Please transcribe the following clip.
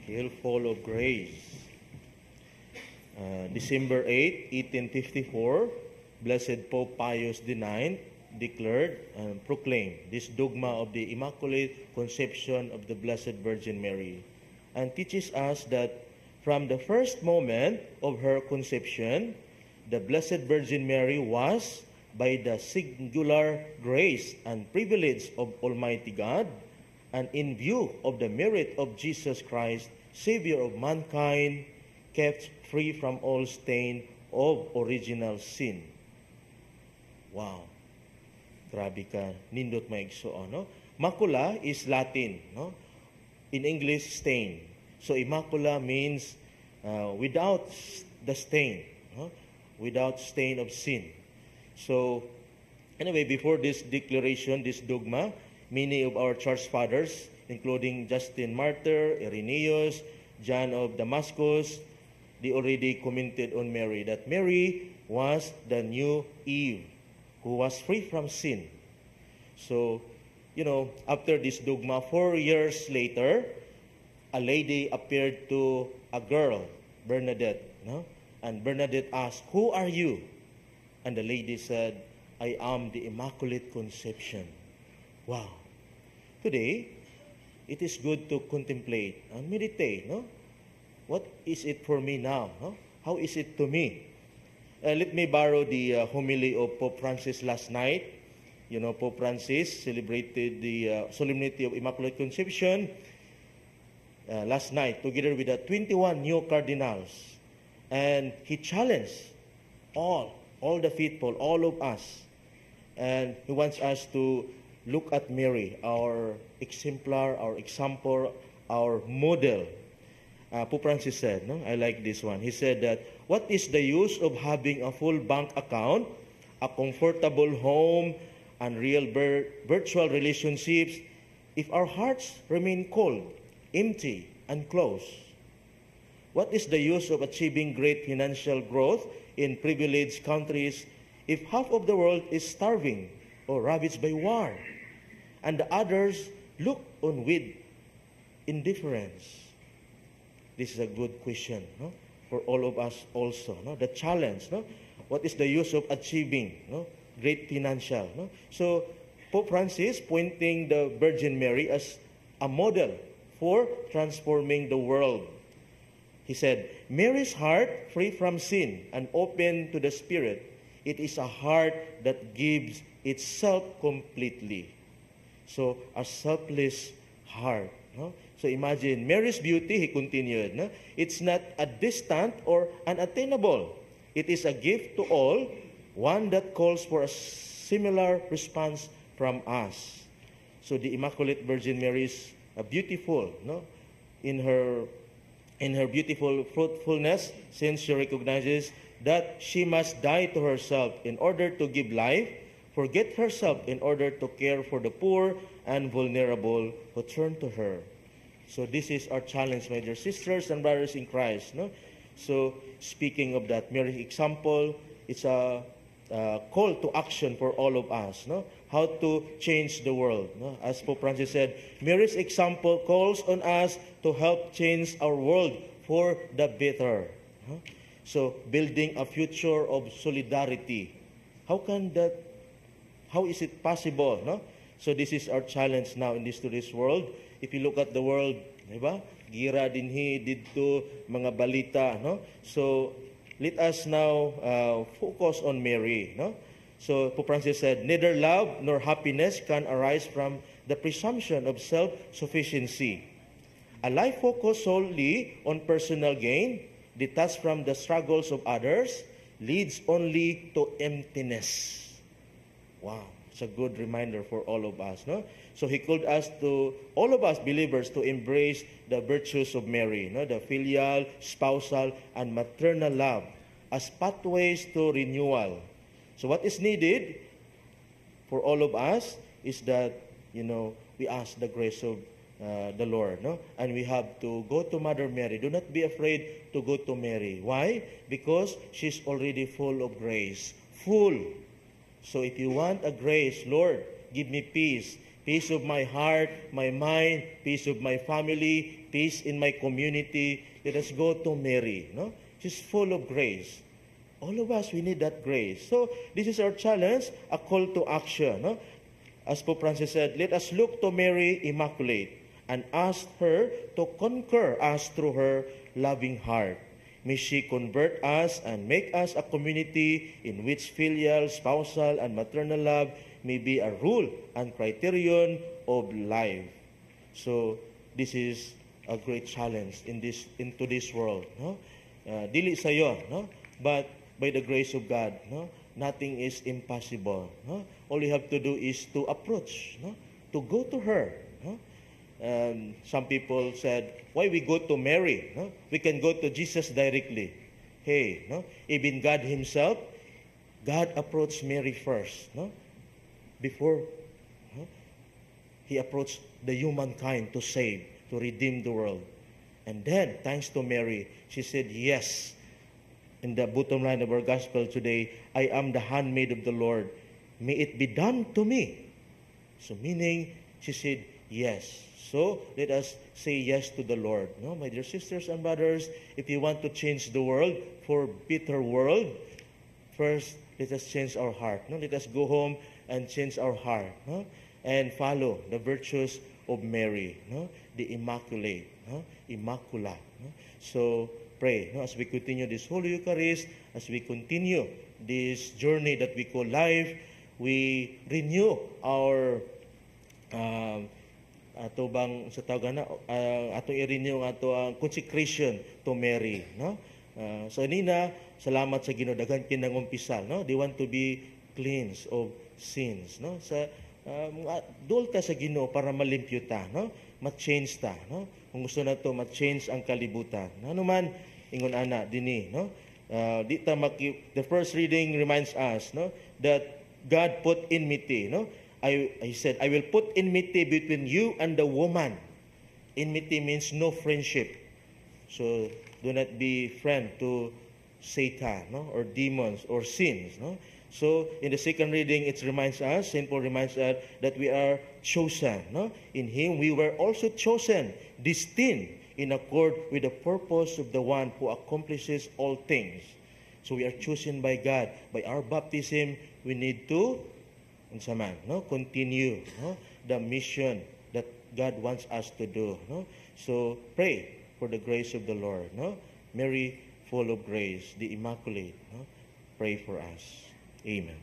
Hail full of grace. December 8, 1854, Blessed Pope Pius IX declared and proclaimed this dogma of the Immaculate Conception of the Blessed Virgin Mary, and teaches us that from the first moment of her conception, the Blessed Virgin Mary was, by the singular grace and privilege of Almighty God, and in view of the merit of Jesus Christ, Savior of mankind, kept free from all stain of original sin. Wow. Grabe ka. Nindot maigso, no? Macula is Latin, no? In English, stain. So, immacula means without the stain, no? Without stain of sin. So, anyway, before this declaration, this dogma, many of our church fathers, including Justin Martyr, Irenaeus, John of Damascus, they already commented on Mary, that Mary was the new Eve, who was free from sin. So, after this dogma, 4 years later, a lady appeared to a girl, Bernadette, no? And Bernadette asked, "Who are you?" And the lady said, "I am the Immaculate Conception." Wow. Today, it is good to contemplate and meditate, no? What is it for me now? No? How is it to me? Let me borrow the homily of Pope Francis last night. Pope Francis celebrated the Solemnity of Immaculate Conception last night together with the 21 new cardinals. And he challenged all the faithful, all of us. And he wants us to look at Mary, our exemplar, our example, our model. Pope Francis said, no? I like this one. He said that, what is the use of having a full bank account, a comfortable home, and real virtual relationships if our hearts remain cold, empty, and closed? What is the use of achieving great financial growth in privileged countries if half of the world is starving or ravaged by war, and the others look on with indifference? This is a good question, no? For all of us also, no? The challenge, no? What is the use of achieving, no? Great financial, no? So, Pope Francis pointing the Virgin Mary as a model for transforming the world. He said, Mary's heart, free from sin and open to the Spirit, it is a heart that gives itself completely. So, a selfless heart, no? So imagine, Mary's beauty, he continued, no? It's not a distant or unattainable. It is a gift to all, one that calls for a similar response from us. So the Immaculate Virgin Mary is beautiful, no? In her beautiful fruitfulness, since she recognizes that she must die to herself in order to give life, forget herself in order to care for the poor and vulnerable who turn to her. So this is our challenge, my dear sisters and brothers in Christ, no? So speaking of that, Mary's example, it's a call to action for all of us, no? How to change the world, no? As Pope Francis said, Mary's example calls on us to help change our world for the better, no? So building a future of solidarity. How is it possible, no? So this is our challenge now in today's world. If you look at the world, diba? Gira dinhi dito mga balita, no? So let us now focus on Mary, no? So Pope Francis said, neither love nor happiness can arise from the presumption of self-sufficiency. A life focused solely on personal gain, detached from the struggles of others, leads only to emptiness. Wow. It's a good reminder for all of us, no? So he called us to, all of us believers, to embrace the virtues of Mary, no? The filial, spousal, and maternal love as pathways to renewal. So what is needed for all of us is that, we ask the grace of the Lord, no? And we have to go to Mother Mary. Do not be afraid to go to Mary. Why? Because she's already full of grace. Full. So if you want a grace, Lord, give me peace, peace of my heart, my mind, peace of my family, peace in my community. Let us go to Mary. No? She's full of grace. All of us, we need that grace. So this is our challenge, a call to action. No? As Pope Francis said, let us look to Mary Immaculate and ask her to conquer us through her loving heart. May she convert us and make us a community in which filial, spousal, and maternal love may be a rule and criterion of life. So this is a great challenge into this world. No? Dili sayo, no? But by the grace of God, no? Nothing is impossible. No? All you have to do is to approach, no? To go to her. No? Some people said, why we go to Mary? No? We can go to Jesus directly. Hey, no? Even God himself, God approached Mary first. No? Before no? He approached the humankind to save, to redeem the world. And then, thanks to Mary, she said, yes. In the bottom line of our gospel today, I am the handmaid of the Lord. May it be done to me. So meaning, she said, yes. So let us say yes to the Lord. No, my dear sisters and brothers, if you want to change the world for better world, first let us change our heart. No, let us go home and change our heart. No, and follow the virtues of Mary. No, the Immaculate. No, Immacula. No? So pray. No, as we continue this Holy Eucharist, as we continue this journey that we call life, we renew our ato bang sa tawag na atong i-renew ato ang consecration to Mary, no? So nina salamat sa Ginoo daghan kinang umpisal, no? They want to be cleansed of sins, no? Sa dul ta sa Ginoo para malimpyo ta, no? Ma-change ta, no? Kung gusto nato ma-change ang kalibutan. Ano man ingon ana dinhi, no? The first reading reminds us, no, that God put enmity, no? He said, I will put enmity between you and the woman. Enmity means no friendship. So, do not be friend to Satan, no? Or demons, or sins, no? So, in the second reading, it reminds us, St. Paul reminds us that we are chosen, no? In Him, we were also chosen, destined, in accord with the purpose of the one who accomplishes all things. So, we are chosen by God. By our baptism, we need to no? Continue, no? The mission that God wants us to do. No? So pray for the grace of the Lord. No? Mary, full of grace, the Immaculate, no? Pray for us. Amen.